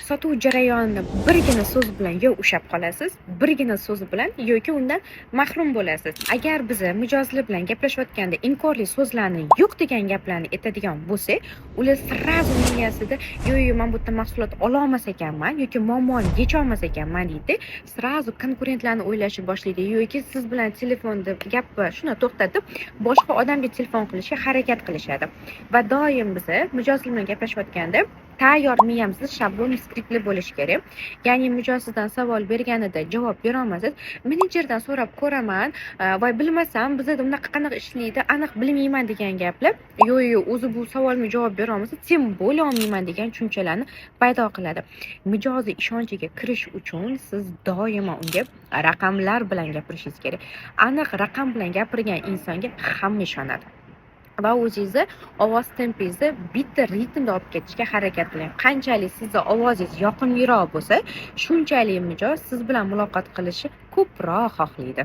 sotuv jarayonini birgina so'z bilan yo ushlab qolasiz, birgina so'z bilan yoki undan mahrum bo'lasiz. Agar biz mijozlar bilan gaplashayotganda inkorli so'zlarni yo'q degan gaplarni aytadigan bo'lsak, ular srazu miyasida yo men bu yerdan mahsulot ola olmas ekanman yoki muammoni yecha olmas ekanman deydi. Srazu konkurentlarni o'ylashni boshlaydi yoki siz bilan telefonda gapni shuni to'xtatib, boshqa odamga telefon qilishga harakat qilishadi. Va doim biz mijozlar bilan gaplashayotganda tayyor miyamizda shablon skriptli bo'lishi kerak. Ya'ni mijoz sizdan savol berganida javob bera olmasangiz, menejerdan so'rab ko'raman va bilmasam bizda bunaqa qanaqa ishlaydi, aniq bilmayman degan gaplar, yo'q, o'zi bu savolga javob bera olmasa, sen bo'la olmayman degan tushunchalarni paydo qiladi. Mijozni ishonchiga kirish uchun siz doimo unga raqamlar bilan gapirishingiz kerak. Aniq raqam bilan gapirgan insonga hamma ishonadi. Va o'zingizni ovoz tempingizni bitta ritmda olib ketishga harakat qiling. Qanchalik sizning ovozingiz yoqimliroq bo'lsa, shunchalik mijoz siz bilan muloqot qilishni ko'proq xohlaydi.